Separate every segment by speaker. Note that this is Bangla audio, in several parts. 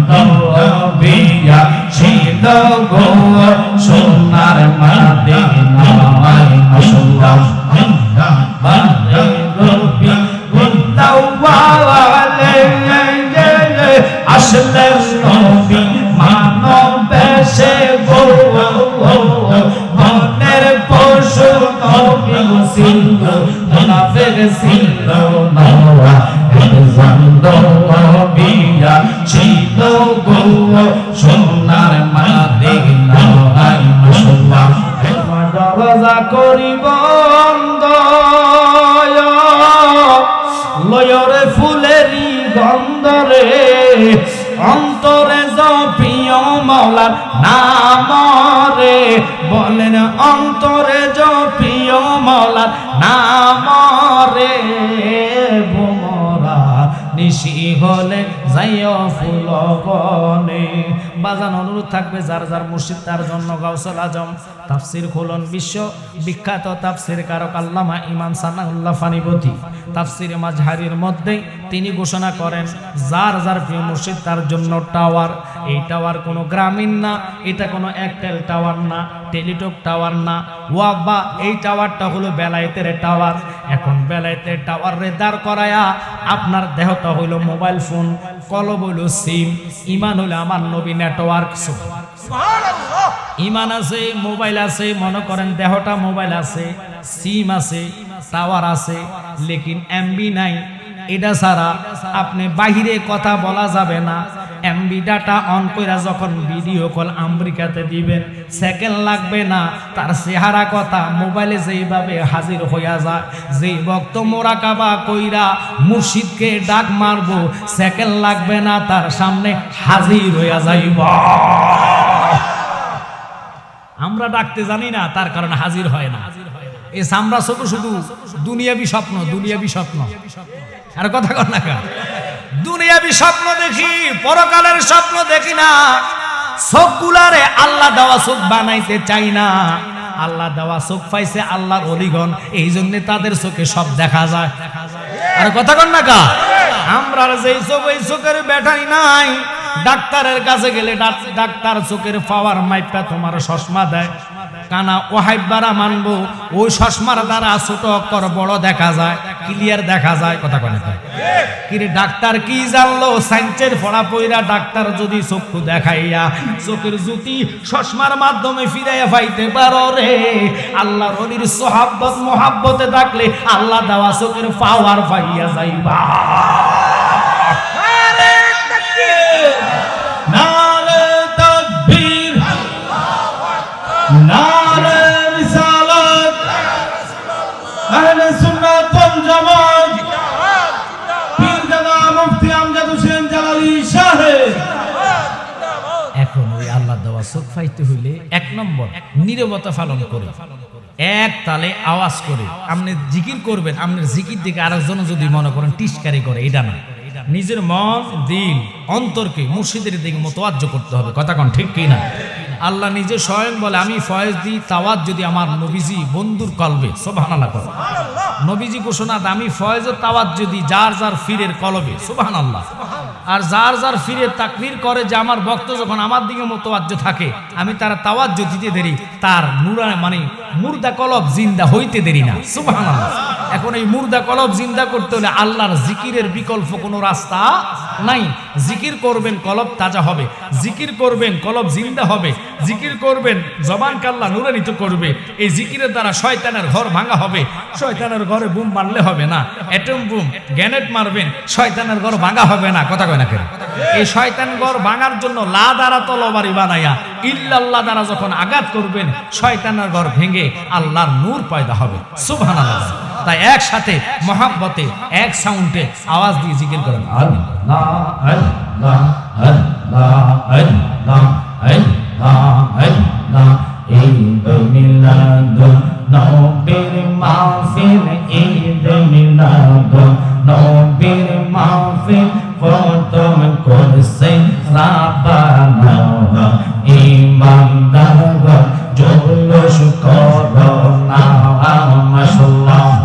Speaker 1: নবিয়া ছিল গো সোনার মদিনায় আল্লাহ বারে রবি গুন্দাওয়ালে আসলেন নবী মানব বেশে গো মনের পশু নবী ছিল মুনাফিক ছিল নওয়া নবিয়া ছিল গো সোনার মদিনায় আল্লাহ দরজা করিব লয়রে ফুলেরই গন্ধরে অন্তরে জপিও মাওলার নাম রে বলেন অন্তরে জপিও মাওলার নাম রে ভোমরা নিশি হলে যাইও ফুল বনে বাজান অনুরোধ থাকবে যার যার মুর্শিদ তার জন্য গাউসুল আজম তাফসির খুলন বিশ্ব বিখ্যাত তাফসির কারক আল্লামা ইমাম সানাউল্লাহ ফানিপতি তাফসিরে মাজহারির মধ্যে তিনি ঘোষণা করেন যার যার প্রিয় মুর্শিদ তার জন্য টাওয়ার এই টাওয়ার কোনো গ্রামীণ না এটা কোনো এয়ারটেল টাওয়ার না টেলিটক টাওয়ার না ওয়াবা এই টাওয়ারটা হলো বেলায়েতের টাওয়ার এখন বেলায়েতের টাওয়ার রে দাঁড় করায়া আপনার দেহটা হইল মোবাইল ফোন কলব হইল সিম ইমান হইল আমার নবী নেটওয়ার্ক সুবহানাল্লাহ ইমান আছে মোবাইল আছে মনে করেন দেহটা মোবাইল আছে সিম আছে টাওয়ার আছে লেকিন এমবি নাই এটা ছাড়া আপনি বাহিরে কথা বলা যাবে না এমবি ডাটা অন কইরা যখন ভিডিও কল আমেরিকাতে দিবেন সেকেন্ড লাগবে না তার চেহারা কথা মোবাইলে যেইভাবে হাজির হইয়া যায় যেই ভক্ত মোরাকাবা কইরা মুর্শিদকে ডাক মারবো সেকেন্ড লাগবে না তার সামনে হাজির হইয়া যাইব আমরা ডাকতে জানি না তার কারণে হাজির হয় না এই আমরা শুধু দুনিয়াবি স্বপ্ন আর কথা কর না দুনিয়াবি স্বপ্ন দেখি পরকালের স্বপ্ন দেখি না চোখগুলারে আল্লাহ দেওয়া চোখ বানাইতে চাই না আল্লাহ দেওয়া চোখ পাইছে আল্লাহর ওলিগণ এই জন্য তাদের চোখে সব দেখা যায় আর কথা কর না আমরা যেই চোখ এই চোখের ব্যাটারি নাই ডাক্তারের কাছে গেলে ডাক্তার চোখের পাওয়ার মাইপা তোমার চশমা দেয় কানা ওহাইবারা মানবো ওই চশমার দ্বারা ছোট অক্ষর বড় দেখা যায় ক্লিয়ার দেখা যায় কথা কয় না কিরে ডাক্তার কি জানলো সায়েন্সের পড়া পইরা ডাক্তার যদি চক্ষু দেখাইয়া চোখের জ্যোতি চশমার মাধ্যমে ফিরাইয়া পাইতে পারো রে আল্লাহর ওলির সোহাব্বত মোহাব্বতে থাকলে আল্লাহ দেওয়া চোখের পাওয়ার পাইয়া যাইবা নারে তাকবীর নারে রিসালাত আহলে সুন্নাত ওয়াল জামাত পীর দাদা মুফতি আমজাদ হোসেন জালালী সাহেব এখন ওই আল্লাহ দেওয়া চোখ পাইতে হইলে এক নম্বর নীরবতা পালন করে এক তালে আওয়াজ করে আপনি জিকির করবেন আপনার জিকির দিকে আরেকজন যদি মনে করেন টিস্কারি করে এটা না নিজের মন দিল অন্তরকে মুর্শিদের দিকে মোতাওয়াজ্জহ করতে হবে কথা কোন ঠিক কি না আল্লাহ নিজে স্বয়ং বলে আমি ফয়েজ দিই তাওয়াজ যদি আমার নবীজি বন্ধুর কলবে সুবহানাল্লাহ নবীজি ঘোষণা আমি ফয়েজ ও তাওয়াজ যদি যার যার ফিরের কলবে সুবহানাল্লাহ আর যার যার ফিরে তাকবীর করে যে আমার ভক্ত যখন আমার দিকে মোতাওয়াজ্জহ থাকে আমি তার তাওয়াজ দিতে দেরি তার নূরানি মানে মুর্দা কলব জিন্দা হইতে দেরি না সুবহানাল্লাহ এখন এই মুর্দা কলব জিন্দা করতে হলে আল্লাহর জিকিরের বিকল্প কোনো রাস্তা নাই জিকির করবেন কলব তাজা হবে জিকির করবেন কলব জিন্দা হবে জিকির করবেন জবান কাল্লা নূরানিত করবে এই জিকিরের দ্বারা শয়তানের ঘর ভাঙা হবে শয়তানের ঘরে বুম মারলে হবে না অ্যাটম বুম গ্রেনেড মারবেন শয়তানের ঘর ভাঙা হবে না কথা কয় না কেন এই শয়তান ঘর ভাঙার জন্য লা দ্বারা তলবারি বানায়া ইল্লাল্লাহ দ্বারা যখন আঘাত করবেন শয়তানের ঘর ভেঙে আল্লাহর নূর পয়দা হবে সুবহানাল্লাহ তাই একসাথে মহাব্বতে এক সাউন্ডে আওয়াজ দিয়ে জিকির করেন আল্লাহ আল্লাহ আল্লাহ আল্লাহ আল্লাহ আল্লাহ ঈদ মিলাদ নবীর মাহফিল ঈদ মিলাদ নবীর মাহফিল প্রথম করছে রাব্বানা ইমানদার জলস করোনা মাশাআল্লাহ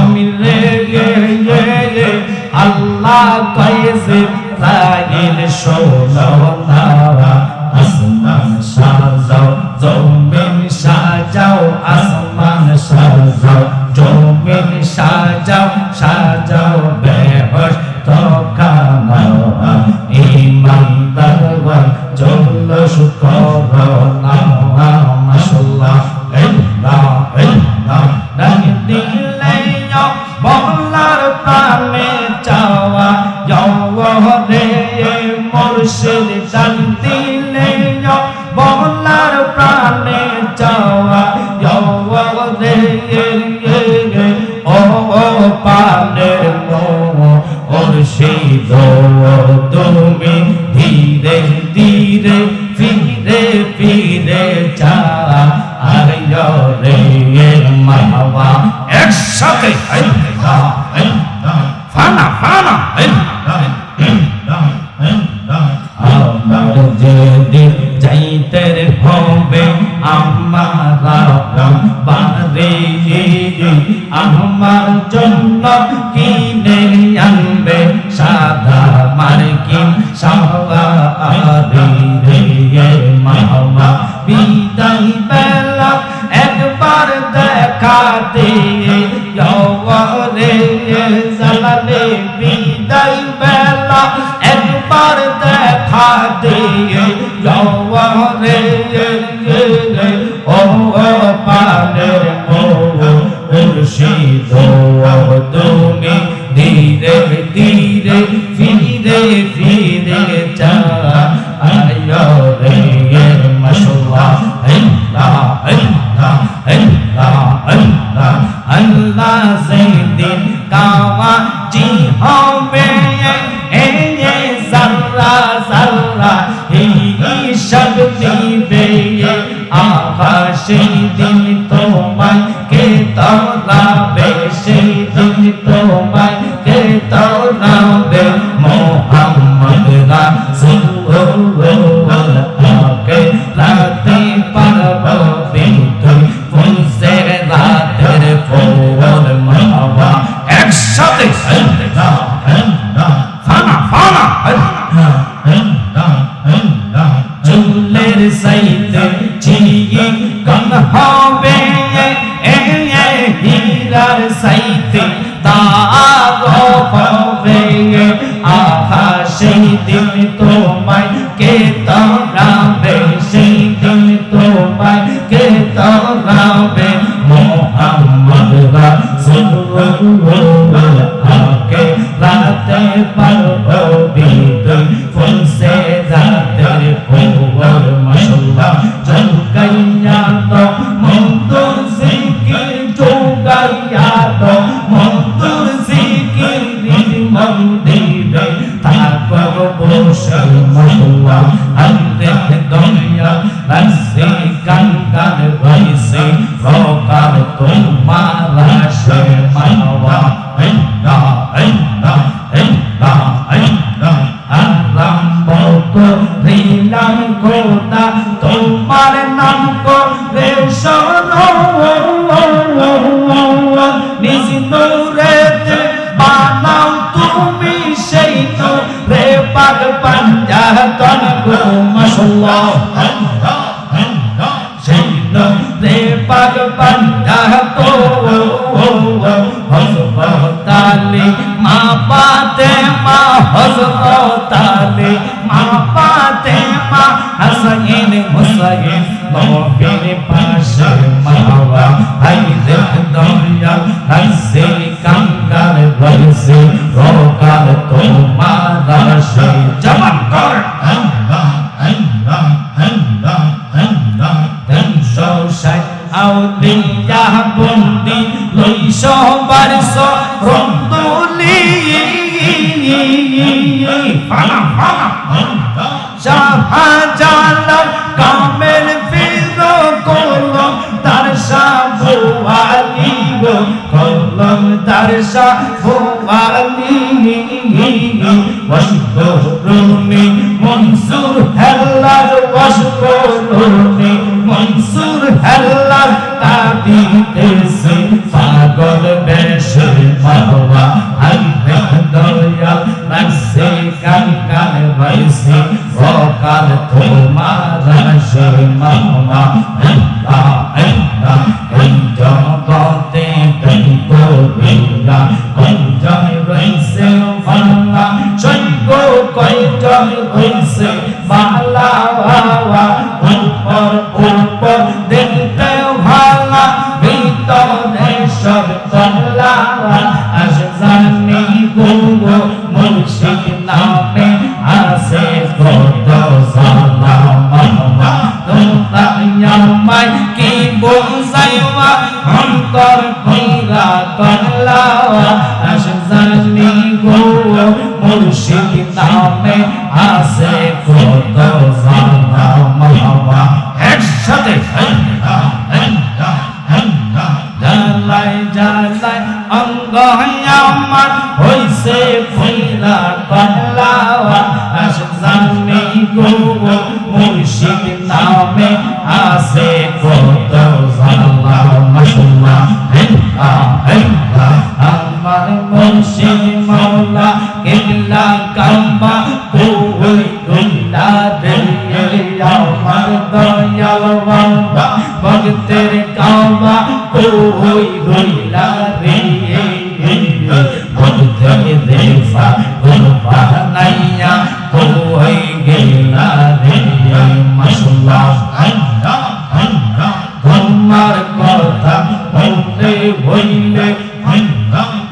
Speaker 2: জমিন রে আল্লাহ কয়েছে রাইল শোনো না আসমান সাজাও জমিন সাজাও আসমান সাজাও জমিন সাজাও সাজাও বেহেশত খানা ইমানদারগণ জলস করোনা মাশাআল্লাহ আল্লাহ আল্লাহ ডাক দিলে বহলার প্রাণে চাওয়া রে মুর্শিদ ডাক দিলে বহলার প্রাণে চাওয়া রে ও পানের মুর্শিদ তুমি ধীরে ধীরে ফিরে ফিরে চা রে মাওয়া একসাথে ফানা ফানা আমার যেদিন যাইতে হবে আমার বাড়ি আমার জন্য কিনে আনবে সাদা মার্কিন সাওয়ারি রে মাওয়া বিদায় বেলা একবার দেখাতে রে জালালে বিদায় বেলা একবার দেখাতে রে ও পানের মুর্শিদ তুমি ধীরে ধীরে ফিরে ফিরে চা রে মাশাআল্লাহ আল্লাহ আল্লাহ আল্লাহ আল্লাহ আল্লাহ সেদিন কাওয়াজি হবে জাররা জাররা হিসাব দিবে আহা সেদিন তোমায় কে তাড়াবে সেদিন তোমায় কে তাড়াবে মুহাম্মদ রাসূলুল্লাহ কে রাতে পারবে তুই ফুলসে রাতের ফোর মাওয়া একসাথে ফানা ফানা চুলের সাইতে চিয়ে কন হবে হীরার সাইতে তার হবে আহা সেই দিন তোমায় কে তাড়াবে সেই দিন তোমায় কে তাড়াবে মুহাম্মদ রাসূলুল্লাহ কে রাতে পারবি তুই ফুলসে রাতের ফোর মাশাআল্লাহ জলকাইয়া তো মন্তর জিকির জোগাইয়া তো মন্তর জিকির মন দিবে তারপর বসে মাশাআল্লাহ আন্দে দুনিয়া রাসে কাঙ্গাল ভাইসে প্রকার তোমার রাশে মাওয়া আল্লাহ আল্লাহ আল্লাহ আল্লাহ আরম্ভ করিলাম খোদা তোমার নাম করে শোনো নিজ নূরেতে বানাও তুমি সেই নূরে পাক পাঞ্জাতন গো মাশাআল্লাহ সেই নূরে পাক পাঞ্জাতন হযরত আলী মা ফাতেমা হযরত আলী মা ফাতেমা হাসান হুসাইন নবীর পাশে মাওয়া হাই দেখ দয়া হাসে কাঙ্গাল বলসে রোকাল তোমার রাশে জবান কর আল্লাহ আল্লাহ আল্লাহ আল্লাহ তিনশো ষাট আউলিয়া বন্দি লইশ বারশ রন্দুলি ফানা ফানা শাহজালাল কামেল ফিরো কলম তার শাহওয়ালি গো কলম তার শাহওয়ালি ওয়াশকুরুনি মনসুর হেলাল ওয়াশকুরুনি মনসুর হেলাল তাবিতে সে পাগল পাগল বেশে মাওয়া আল্লাহ দয়াল রাখছে কাঙ্গাল বাইসে সকাল তোমার আসে মাওয়া আল্লাহ আল্লাহ এই জগতে প্রেম করিয়া কয়জন রইছে ভালা সৈন্য কয়জন রইছে ভালা উপর উপর দেখতে ভালা ভিতরে সব কলা আশজানি গো মুর্শিদ নামে আছে কত সালাম তোমায় কি বোঝাইবা অন্তর কইরা কলা আশজানি গো মুর্শিদ নামে আছে কত সালাম একসাথে জালাই জালাই অঙ্গ আমার হইছে ফুলা কলা আশজানি গো মুর্শিদ নামে আছে কত সালাম মাশাআল্লাহ আমার মুর্শিদ মাওলা কিবলা কাবা কই গুলা দে আমার দয়াল বাবা ভক্তের কাবা কই গুলা রে ভক্তের দেফা গুরবা নাইয়া কই গেলা রে মাশাআল্লাহ তোমার কথা বলতে হইলে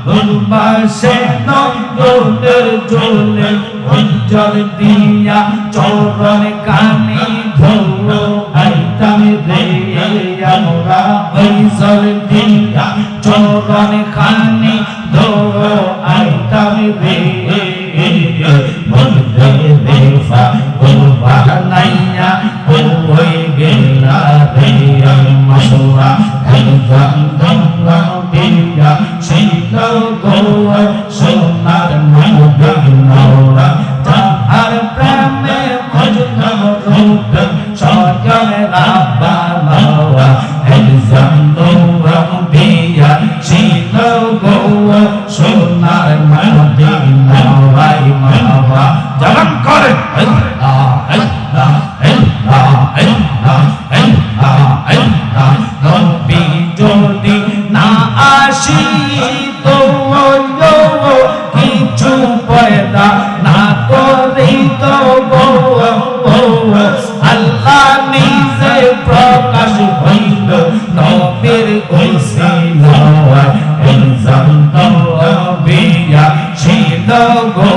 Speaker 2: গুরবাসে নগরের জলে উজ্জ্বল দিয়া চরণ কানে ধরো আইতাম রে আমরা উজ্জ্বল দিয়া চরণ কানে ধরো আইতাম রে বলতে দেফা গুরবা নাইয়া কই গেলা রে মাশাআল্লাহ দিয়া ছিল গো সোনার মদিনা তাহার প্রেমে মজনু রূপ সজল রাব্বানা এলজানো দিয়া ছিল গো সোনার মদিনা ভাই মাওয়া জবান করে আল্লাহ আল্লাহ আল্লাহ আল্লাহ আল্লাহ আল্লাহ নবী যদি না আসি তো কিছু পয়দা না করি তো আল্লাহ নিজে প্রকাশ হইল নবীর ওসিলায় বিয়া ছিল গো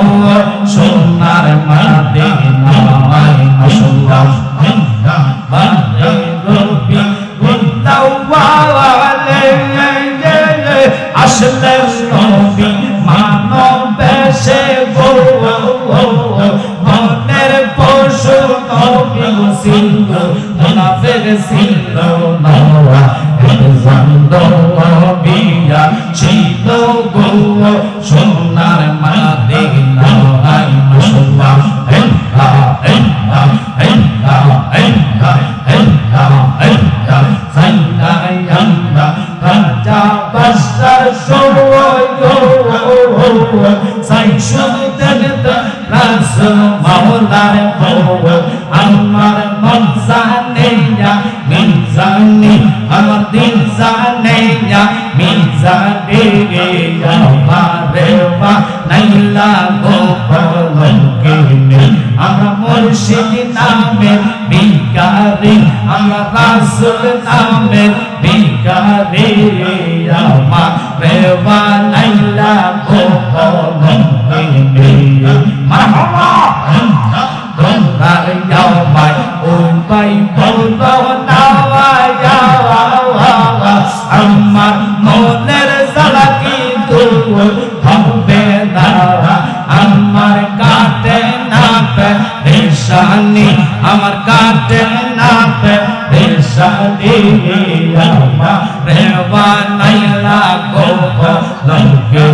Speaker 2: সোনার মদিনা মাশাআল্লাহ বারে রবি গুন্দাওয়ালে আসলে নবী মানব বেশে গো মনের পশু নবী ছিল মুনাফিক ছিল নওয়া জানো বিয়া ছিল গো সোনার মদিনা মাশাআল্লাহ আল্লাহ আল্লাহ আল্লাহ আল্লাহ আল্লাহ আল্লাহ সাইয়ান্দা রাজা বাদশার সাই শুধু দেখতে রাসূল মাওলার বউ আমার মন জানেয়া মিজানি আমার দিল জানেয়া মিজানে আমারে বা নাইলা গো পলকে আমরা মুর্শিদ নামে ভিখারি আমরা রাসূল নামে ভিখারি আমারে বা নাইলা গো পলকে মারহাবা তোমরা ইয়ামাই ওই বলো না আমার মনের জ্বালা কি দূর হবে না আমার কাটে না পেরেশানি আমার কাটে না পেরেশানি আমার রেওয়া নাইলা গো লঙ্কে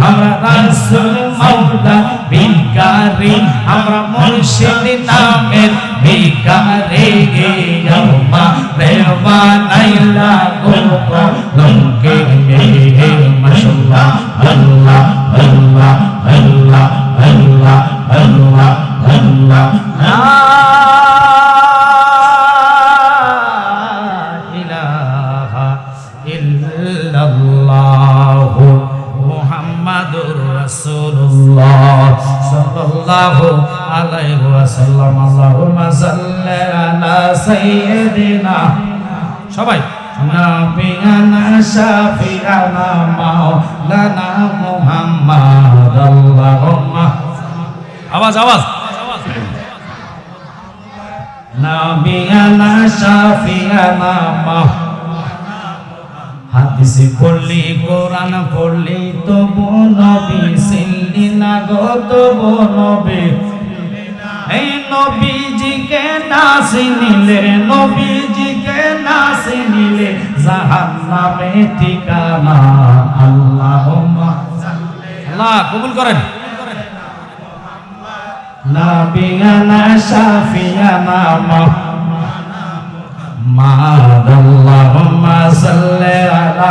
Speaker 2: আমরা রাসূল মাওলা ভিখারি আমরা মুর্শিদ নামের ভিখারি আমার রেওয়া নাইলা গো লঙ্কে রাসূলুল্লাহ সাল্লাল্লাহু আলাইহি ওয়াসাল্লাম আল্লাহুম্মা সাল্লি আলা সাইয়্যিদিনা সবাই নাবিয়ানা শাফিআনা মাওলানা মুহাম্মদ আল্লাহুম্মা আওয়াজ নাবিয়ানা শাফিআনা হাদিস পড়লি কোরআন পড়লি তবু নবী চিনলি না গো তবু নবী এই নবীজিকে না চিনিলে নবীজিকে না চিনিলে জাহান্নামে ঠিকানা আল্লাহুম্মা আল্লাহ কবুল করেন নাবিয়ানা শাফিয়ানা মা'আল্লাহুম্মা সাল্লি আলা